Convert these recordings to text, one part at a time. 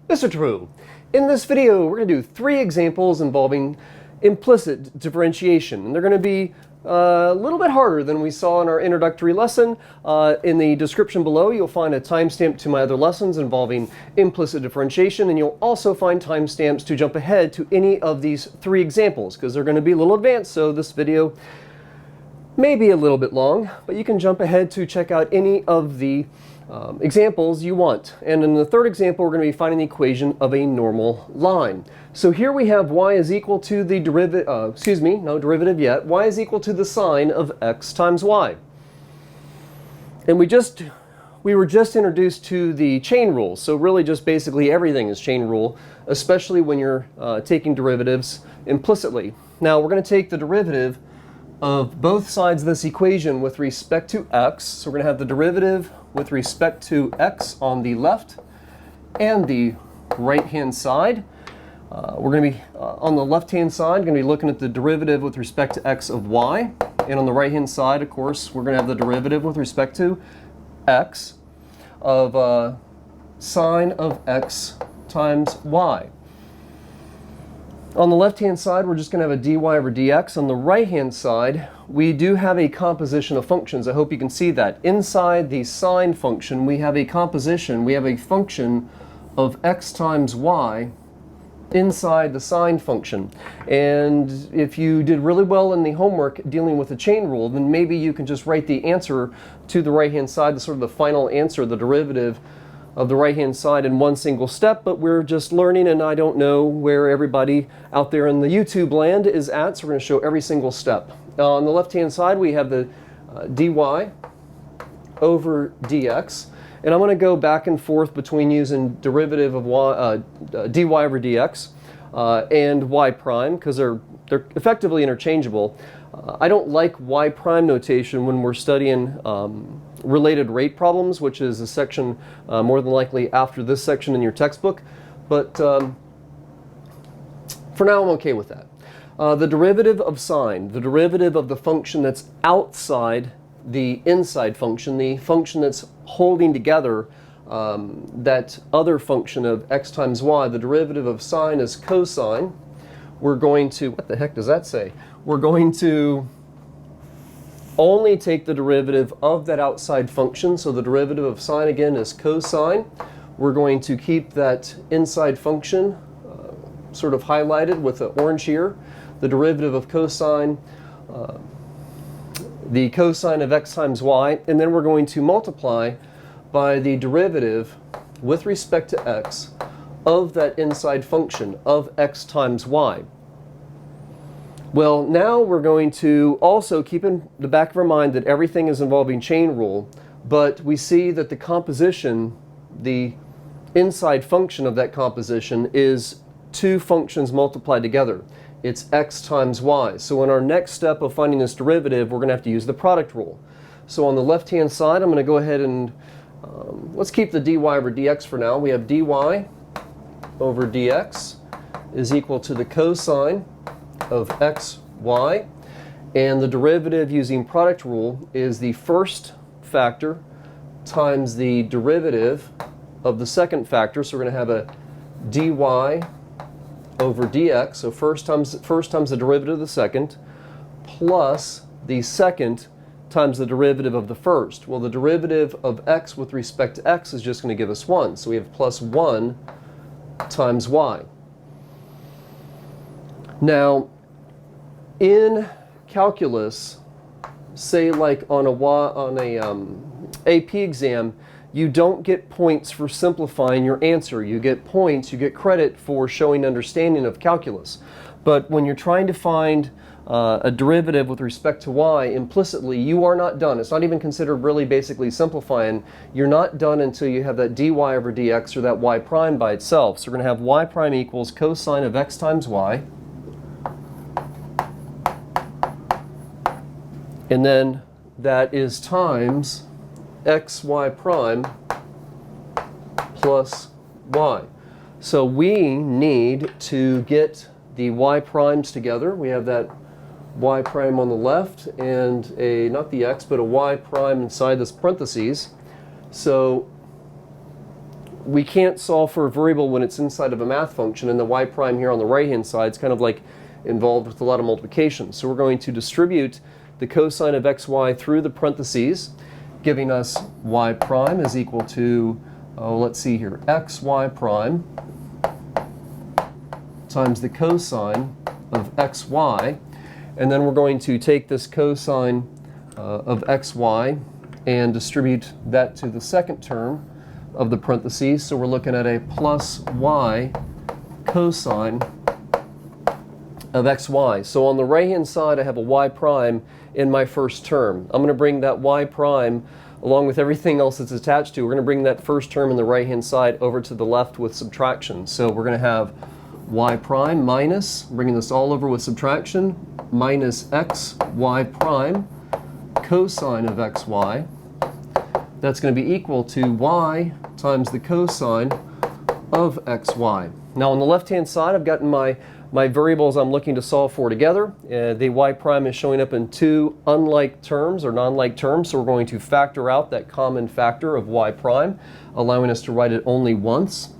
Mr. True. In this video, we're going to do 3 examples involving implicit differentiation. And they're going to be a little bit harder than we saw in our introductory lesson. In the description below, you'll find a timestamp to my other lessons involving implicit differentiation. And you'll also find timestamps to jump ahead to any of these 3 examples, because they're going to be a little advanced. So this video may be a little bit long, but you can jump ahead to check out any of the examples you want. And in the 3rd example, we're going to be finding the equation of a normal line. So here we have y is equal to the derivative, no derivative yet, y is equal to the sine of x times y. And we were just introduced to the chain rule. So really just basically everything is chain rule, especially when you're taking derivatives implicitly. Now we're going to take the derivative of both sides of this equation with respect to x. So we're going to have the derivative with respect to x on the left and the right-hand side. We're going to be, on the left-hand side, going to be looking at the derivative with respect to x of y. And on the right-hand side, of course, we're going to have the derivative with respect to x of sine of x times y. On the left-hand side, we're just going to have a dy over dx. On the right-hand side, we do have a composition of functions. I hope you can see that. Inside the sine function, we have a composition. We have a function of x times y inside the sine function. And if you did really well in the homework dealing with the chain rule, then maybe you can just write the answer to the right-hand side, the sort of the final answer, the derivative of the right-hand side in one single step, but we're just learning, and I don't know where everybody out there in the YouTube land is at, so we're going to show every single step. On the left-hand side, we have the dy over dx, and I'm going to go back and forth between using derivative of dy over dx and y prime, because they're effectively interchangeable. I don't like y prime notation when we're studying related rate problems, which is a section more than likely after this section in your textbook. But for now, I'm okay with that. The derivative of sine, the derivative of the function that's outside the inside function, the function that's holding together that other function of x times y, the derivative of sine is cosine. We're going to, what the heck does that say? We're going to only take the derivative of that outside function. So the derivative of sine again is cosine. We're going to keep that inside function sort of highlighted with the orange here. The derivative of cosine, the cosine of x times y, and then we're going to multiply by the derivative with respect to x of that inside function of x times y. Well, now we're going to also keep in the back of our mind that everything is involving chain rule, but we see that the composition, the inside function of that composition is 2 functions multiplied together. It's x times y. So in our next step of finding this derivative, we're going to have to use the product rule. So on the left-hand side, I'm going to go ahead and let's keep the dy over dx for now. We have dy over dx is equal to the cosine of x, y, and the derivative using product rule is the first factor times the derivative of the second factor. So we're going to have a dy over dx, so first times the derivative of the second, plus the second times the derivative of the first. Well, the derivative of x with respect to x is just going to give us 1, so we have plus 1 times y. Now, in calculus, say like on a AP exam, you don't get points for simplifying your answer. You get points, you get credit for showing understanding of calculus. But when you're trying to find a derivative with respect to y implicitly, you are not done. It's not even considered really basically simplifying. You're not done until you have that dy over dx or that y prime by itself. So we're going to have y prime equals cosine of x times y. And then that is times xy prime plus y. So we need to get the y primes together. We have that y prime on the left and a, not the x, but a y prime inside this parentheses. So we can't solve for a variable when it's inside of a math function, and the y prime here on the right-hand side is kind of like involved with a lot of multiplication. So we're going to distribute the cosine of xy through the parentheses, giving us y prime is equal to, let's see here, xy prime times the cosine of xy. And then we're going to take this cosine of xy and distribute that to the second term of the parentheses. So we're looking at a plus y cosine of xy. So on the right-hand side, I have a y prime in my first term. I'm going to bring that y prime, along with everything else that's attached to, we're going to bring that first term in the right-hand side over to the left with subtraction. So we're going to have y prime minus, bringing this all over with subtraction, minus x y prime cosine of xy. That's going to be equal to y times the cosine of xy. Now on the left-hand side, I've gotten my variables I'm looking to solve for together. The y prime is showing up in two unlike terms or non-like terms, so we're going to factor out that common factor of y prime, allowing us to write it only once.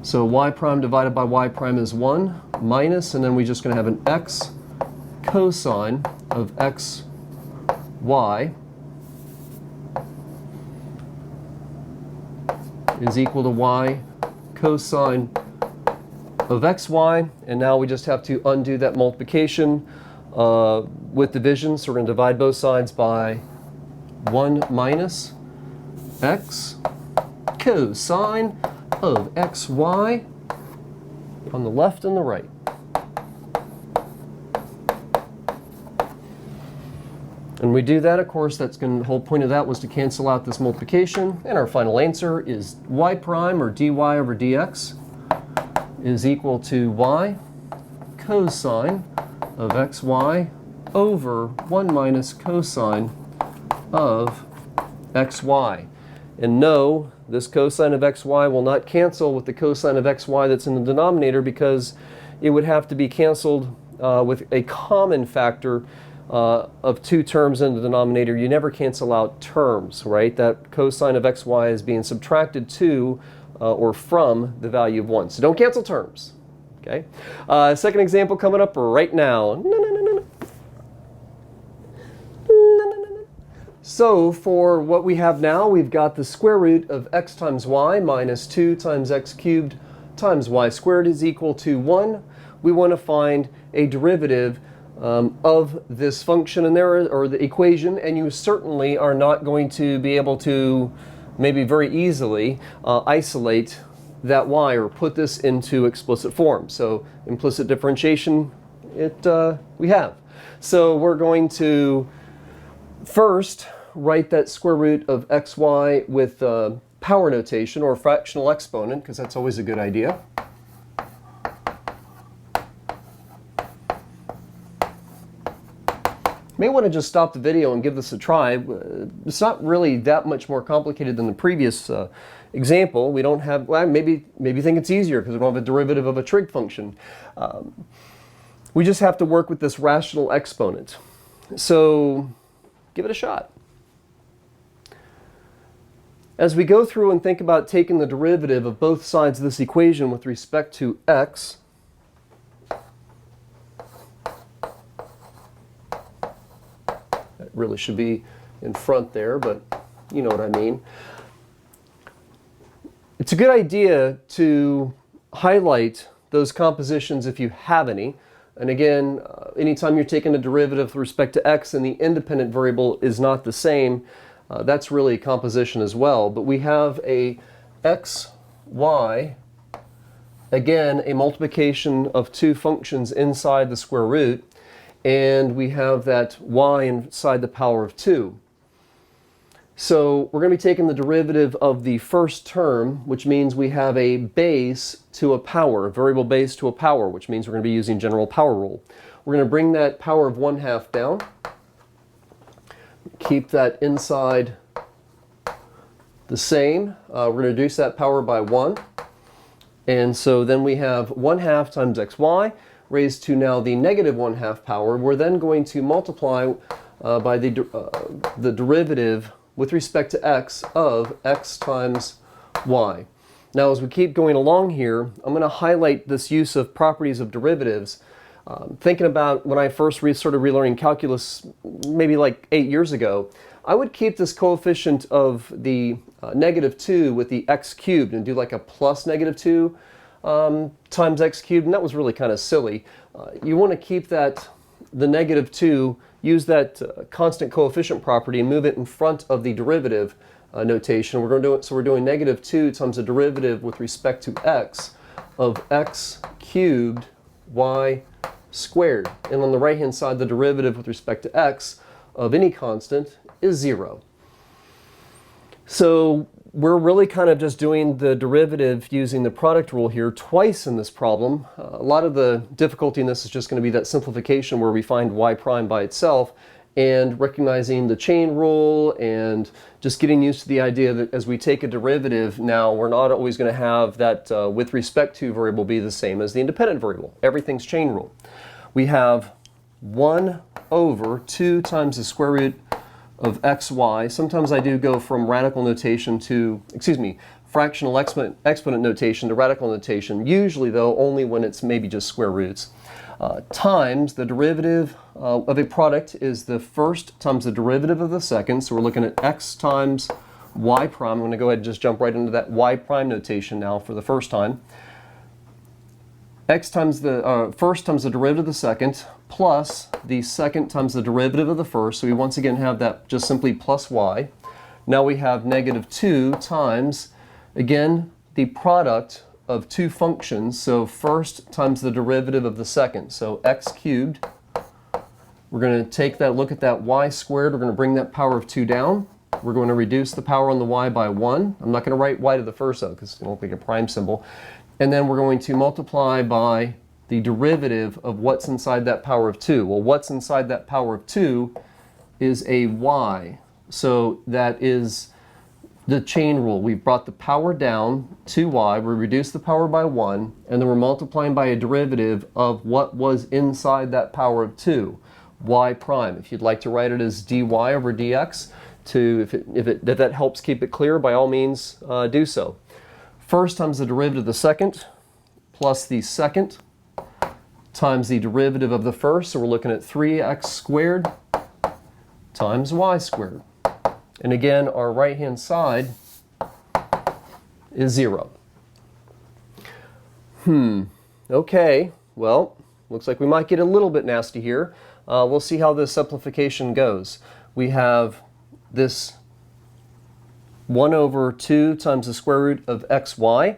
So y prime divided by y prime is 1 minus, and then we're just going to have an x cosine of xy is equal to y cosine of xy, and now we just have to undo that multiplication with division. So we're going to divide both sides by 1 minus x cosine of xy on the left and the right. And we do that, of course, the whole point of that was to cancel out this multiplication, and our final answer is y prime, or dy over dx, is equal to y cosine of xy over 1 minus cosine of xy. And no, this cosine of xy will not cancel with the cosine of xy that's in the denominator, because it would have to be canceled with a common factor of two terms in the denominator. You never cancel out terms, right? That cosine of xy is being subtracted to or from the value of 1. So don't cancel terms. Okay. Second example coming up right now. So for what we have now, we've got the square root of x times y minus 2 times x cubed times y squared is equal to 1. We want to find a derivative of this function in there, or the equation, and you certainly are not going to be able to maybe very easily isolate that y or put this into explicit form. So implicit differentiation, we have. So we're going to first write that square root of xy with power notation or fractional exponent, because that's always a good idea. May want to just stop the video and give this a try. It's not really that much more complicated than the previous example. We don't have, well, maybe you think it's easier because we don't have a derivative of a trig function. We just have to work with this rational exponent. So give it a shot. As we go through and think about taking the derivative of both sides of this equation with respect to x, really should be in front there, but you know what I mean. It's a good idea to highlight those compositions if you have any. And again, anytime you're taking a derivative with respect to x and the independent variable is not the same, that's really a composition as well. But we have a x, y, again, a multiplication of two functions inside the square root, and we have that y inside the power of 2. So we're going to be taking the derivative of the first term, which means we have a base to a power, a variable base to a power, which means we're going to be using general power rule. We're going to bring that power of 1/2 down, keep that inside the same. We're going to reduce that power by 1. And so then we have 1/2 times xy raised to now the negative 1/2 power. We're then going to multiply by the derivative with respect to x of x times y. Now, as we keep going along here, I'm going to highlight this use of properties of derivatives. Thinking about when I first started relearning calculus, maybe like 8 years ago, I would keep this coefficient of the -2 with the x cubed and do like a plus -2 times x cubed, and that was really kind of silly. You want to keep that, the -2, use that constant coefficient property and move it in front of the derivative notation. We're going to do it, so we're doing -2 times the derivative with respect to x of x cubed y squared. And on the right hand side, the derivative with respect to x of any constant is 0. So we're really kind of just doing the derivative using the product rule here twice in this problem. A lot of the difficulty in this is just going to be that simplification where we find y prime by itself, and recognizing the chain rule and just getting used to the idea that as we take a derivative now, we're not always going to have that with respect to variable be the same as the independent variable. Everything's chain rule. We have 1 over 2 times the square root of xy. Sometimes I do go from radical notation to, fractional exponent notation to radical notation. Usually though, only when it's maybe just square roots. Times the derivative of a product is the first times the derivative of the second. So we're looking at x times y prime. I'm going to go ahead and just jump right into that y prime notation now for the first time. X times the first times the derivative of the second plus the second times the derivative of the first. So we once again have that just simply plus y. Now we have -2 times, again, the product of two functions. So first times the derivative of the second. So x cubed. We're going to take that, look at that y squared. We're going to bring that power of 2 down. We're going to reduce the power on the y by 1. I'm not going to write y to the first though, because it won't make a prime symbol. And then we're going to multiply by the derivative of what's inside that power of 2. Well, what's inside that power of 2 is a y. So that is the chain rule. We've brought the power down to y, we reduced the power by 1, and then we're multiplying by a derivative of what was inside that power of 2, y prime. If you'd like to write it as dy over dx, if that helps keep it clear, by all means do so. First times the derivative of the second plus the second times the derivative of the first. So we're looking at 3x squared times y squared. And again, our right-hand side is 0. Okay, well, looks like we might get a little bit nasty here. We'll see how this simplification goes. We have this 1 over 2 times the square root of xy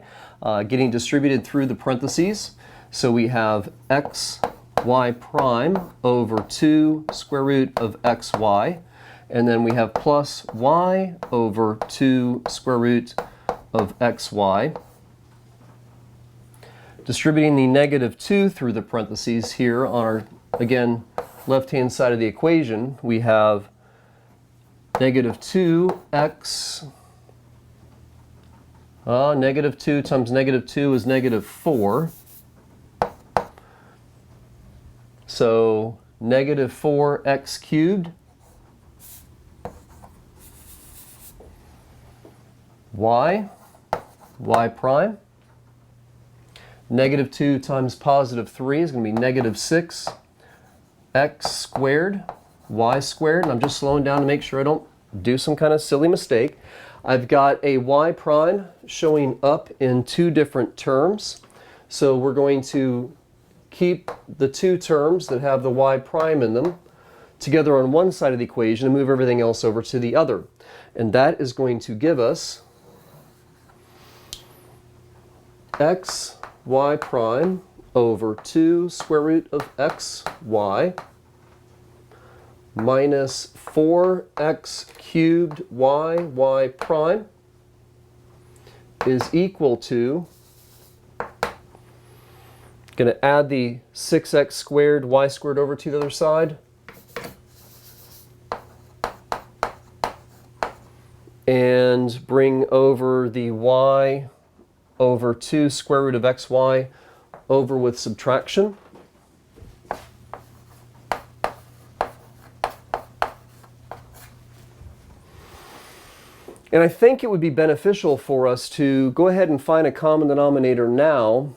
getting distributed through the parentheses. So we have xy prime over 2 square root of xy. And then we have plus y over 2 square root of xy. Distributing the -2 through the parentheses here on our, again, left-hand side of the equation, we have -2x. -2 times -2 is -4. So -4x cubed y prime. -2 times +3 is going to be -6 x squared y squared. And I'm just slowing down to make sure I don't do some kind of silly mistake. I've got a y prime showing up in 2 different terms. So we're going to keep the 2 terms that have the y prime in them together on one side of the equation and move everything else over to the other. And that is going to give us x y prime over 2 square root of xy minus 4x cubed y prime is equal to, going to add the 6x squared y squared over to the other side, and bring over the y over 2 square root of xy over with subtraction. And I think it would be beneficial for us to go ahead and find a common denominator now.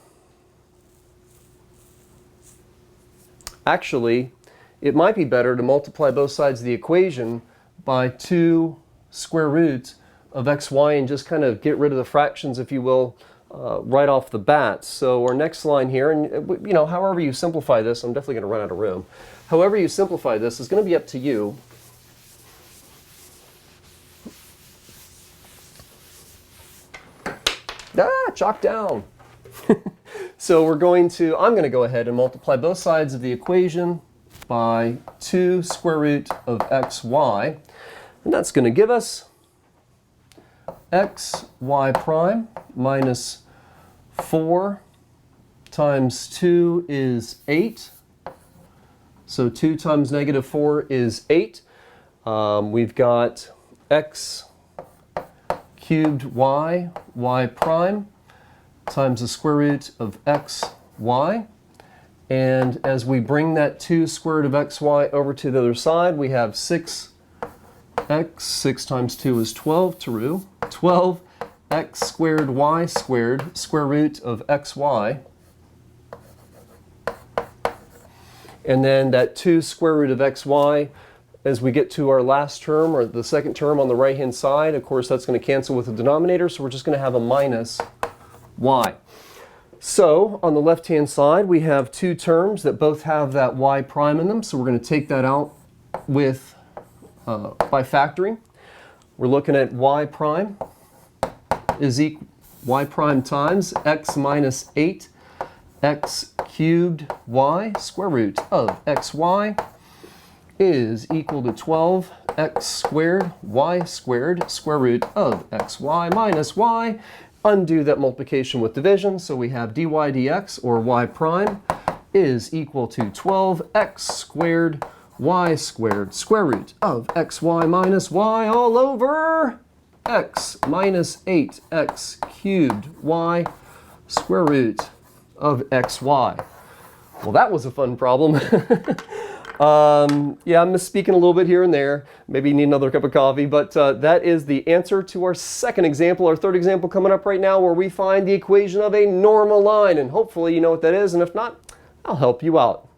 Actually, it might be better to multiply both sides of the equation by 2 square roots of xy and just kind of get rid of the fractions, if you will, right off the bat. So our next line here, and however you simplify this, I'm definitely going to run out of room. However you simplify this is going to be up to you. Chalk down. So I'm going to go ahead and multiply both sides of the equation by 2 square root of xy. And that's going to give us xy prime minus 4 times 2 is 8. So 2 times negative 4 is 8. We've got x cubed y prime times the square root of xy. And as we bring that 2 square root of xy over to the other side, we have 6x, 6 times 2 is 12, Taru. 12x squared y squared, square root of xy. And then that 2 square root of xy, as we get to our last term, or the second term on the right-hand side, of course that's going to cancel with the denominator, so we're just going to have a minus y. So on the left-hand side, we have 2 terms that both have that y prime in them, so we're going to take that out with by factoring. We're looking at y prime is equal y prime times x minus 8 x cubed y square root of xy is equal to 12x squared y squared square root of xy minus y. Undo that multiplication with division, so we have dy dx, or y prime, is equal to 12x squared y squared square root of xy minus y all over x minus 8x cubed y square root of xy. Well, that was a fun problem. Yeah, I'm misspeaking a little bit here and there. Maybe you need another cup of coffee, but that is the answer to our second example. Our third example coming up right now, where we find the equation of a normal line, and hopefully you know what that is, and if not, I'll help you out.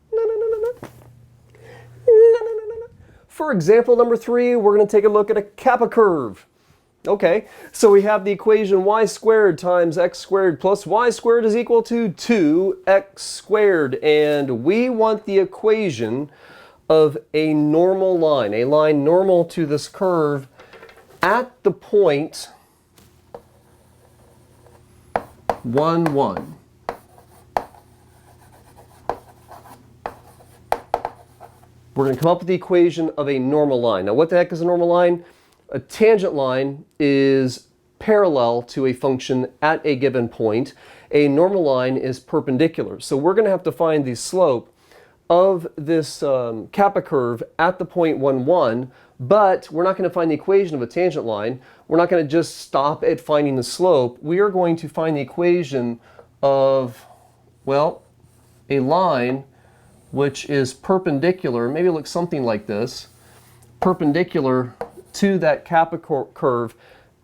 For example number 3, we're going to take a look at a kappa curve. Okay, so we have the equation y squared times x squared plus y squared is equal to 2x squared, and we want the equation of a normal line, a line normal to this curve at the point 1, 1. We're going to come up with the equation of a normal line. Now, what the heck is a normal line? A tangent line is parallel to a function at a given point. A normal line is perpendicular. So we're going to have to find the slope of this kappa curve at the point 1, 1, but we're not going to find the equation of a tangent line. We're not going to just stop at finding the slope. We are going to find the equation of, well, a line which is perpendicular, maybe it looks something like this, perpendicular to that kappa curve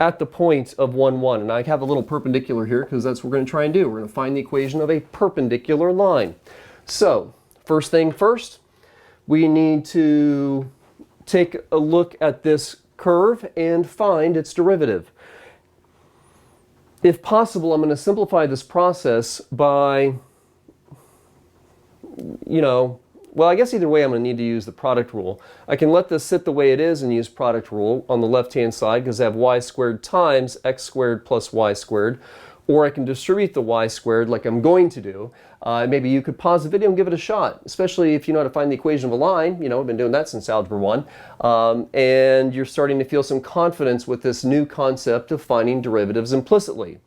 at the point of 1, 1. And I have a little perpendicular here because that's what we're going to try and do. We're going to find the equation of a perpendicular line. So, first thing first, we need to take a look at this curve and find its derivative. If possible, I'm going to simplify this process by, well, I guess either way I'm going to need to use the product rule. I can let this sit the way it is and use product rule on the left-hand side because I have y squared times x squared plus y squared. Or I can distribute the y squared like I'm going to do. Maybe you could pause the video and give it a shot, especially if you know how to find the equation of a line. I've been doing that since Algebra 1. And you're starting to feel some confidence with this new concept of finding derivatives implicitly.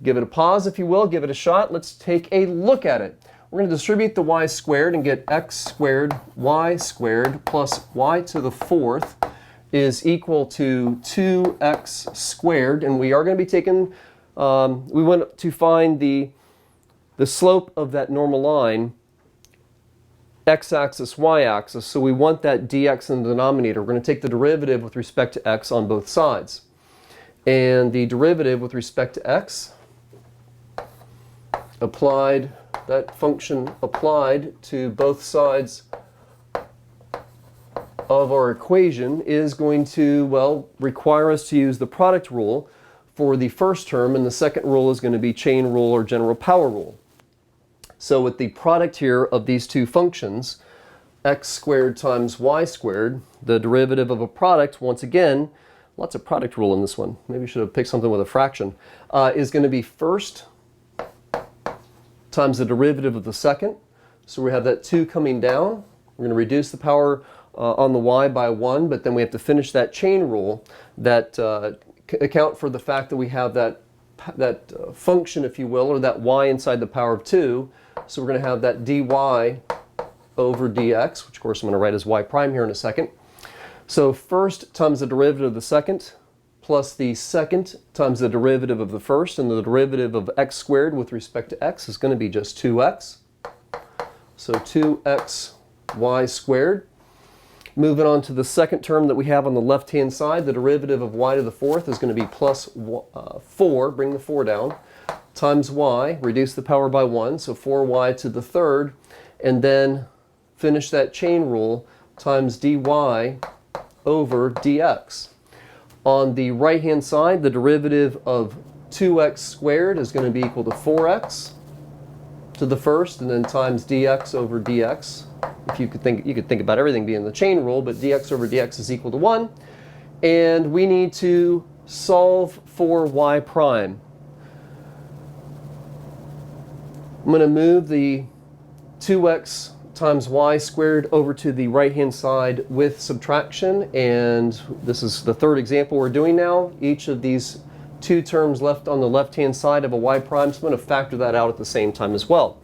Give it a pause, if you will. Give it a shot. Let's take a look at it. We're going to distribute the y squared and get x squared y squared plus y to the 4th is equal to 2x squared. And we are going to be taking, we want to find the slope of that normal line x-axis, y-axis, so we want that dx in the denominator. We're going to take the derivative with respect to x on both sides. And the derivative with respect to x applied, that function applied to both sides of our equation is going to, well, require us to use the product rule for the first term, and the second rule is going to be chain rule or general power rule. So with the product here of these two functions, x squared times y squared, the derivative of a product, once again, lots of product rule in this one. Maybe we should have picked something with a fraction. Is going to be first times the derivative of the second. So we have that 2 coming down. We're going to reduce the power on the y by 1, but then we have to finish that chain rule that account for the fact that we have that function, if you will, or that y inside the power of 2. So we're going to have that dy over dx, which of course I'm going to write as y prime here in a second. So first times the derivative of the second plus the second times the derivative of the first, and the derivative of x squared with respect to x is going to be just 2x. So 2x y squared. Moving on to the second term that we have on the left-hand side, the derivative of y to the fourth is going to be plus 4, bring the 4 down, times y, reduce the power by 1, so 4y to the third, and then finish that chain rule times dy over dx. On the right-hand side, the derivative of 2x squared is going to be equal to 4x to the first, and then times dx over dx. If you could think about everything being the chain rule, but dx over dx is equal to 1. And we need to solve for y prime. I'm going to move the 2x times y squared over to the right-hand side with subtraction, and this is the third example we're doing now. Each of these two terms left on the left-hand side of a y prime, so I'm going to factor that out at the same time as well.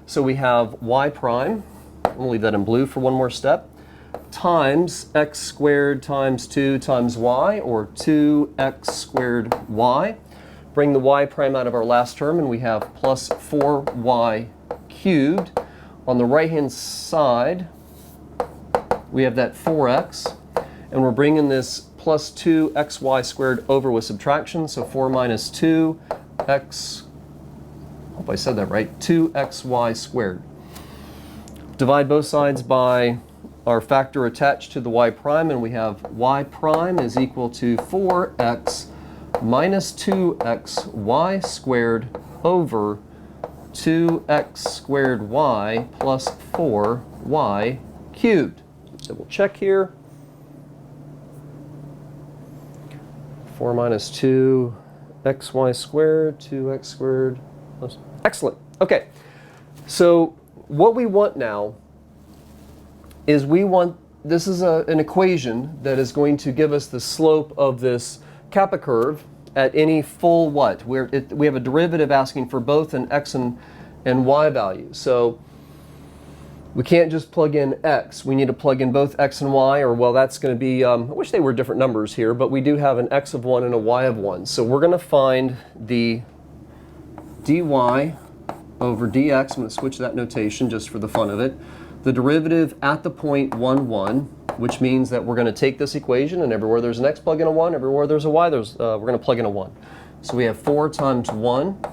So we have y prime, I'm going to leave that in blue for one more step, times x squared times 2 times y, or 2x squared y. Bring the y prime out of our last term, and we have plus 4y cubed. On the right-hand side, we have that 4x, and we're bringing this plus 2xy squared over with subtraction, so 4 minus 2x, hope I said that right, 2xy squared. Divide both sides by our factor attached to the y prime, and we have y prime is equal to 4x minus 2xy squared over 2x squared y plus 4y cubed. Double check here. 4 minus 2xy squared, 2x squared plus... Excellent. Okay, so what we want now is this is an equation that is going to give us the slope of this kappa curve at any full what? We have a derivative asking for both an x and y value. So we can't just plug in x. We need to plug in both x and y, or well, that's going to be, I wish they were different numbers here, but we do have an x of 1 and a y of 1. So we're going to find the dy over dx. I'm going to switch that notation just for the fun of it. The derivative at the point 1, 1, which means that we're going to take this equation, and everywhere there's an x, plug in a 1. Everywhere there's a y, we're going to plug in a 1. So we have 4 times 1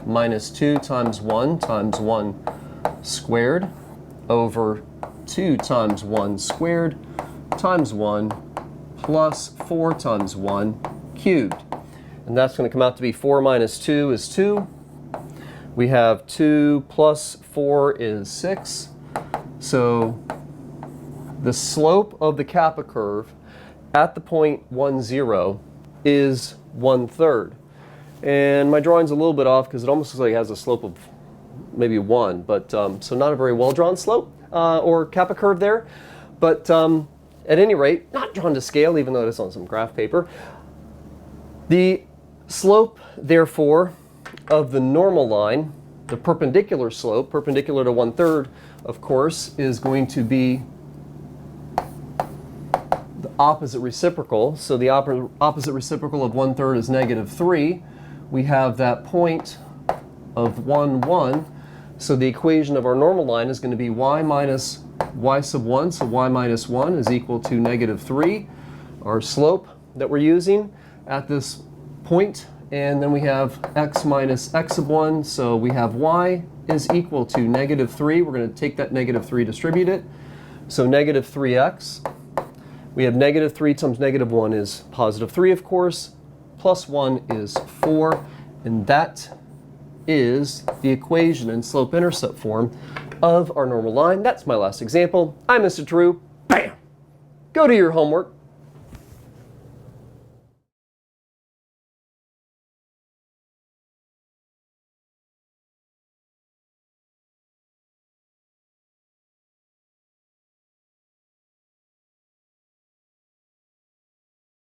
minus 2 times 1 squared over 2 times 1 squared times 1 plus 4 times 1 cubed. And that's going to come out to be 4 minus 2 is 2. We have 2 plus 4 is 6. So the slope of the kappa curve at the point 1, 0 is 1/3. And my drawing's a little bit off because it almost looks like it has a slope of maybe 1, but so not a very well drawn slope or kappa curve there. But at any rate, not drawn to scale, even though it is on some graph paper. The slope, therefore, of the normal line, the perpendicular slope, perpendicular to 1/3, of course, is going to be the opposite reciprocal. So the opposite reciprocal of 1/3 is -3. We have that point of 1, 1. So the equation of our normal line is going to be y minus y sub 1, so y minus 1 is equal to negative 3, our slope that we're using at this point. And then we have x minus x sub 1, so we have y is equal to negative 3. We're going to take that negative 3, distribute it. So negative 3x. We have negative 3 times negative 1 is positive 3, of course. Plus 1 is 4. And that is the equation in slope-intercept form of our normal line. That's my last example. I'm Mr. True. Bam! Go do your homework.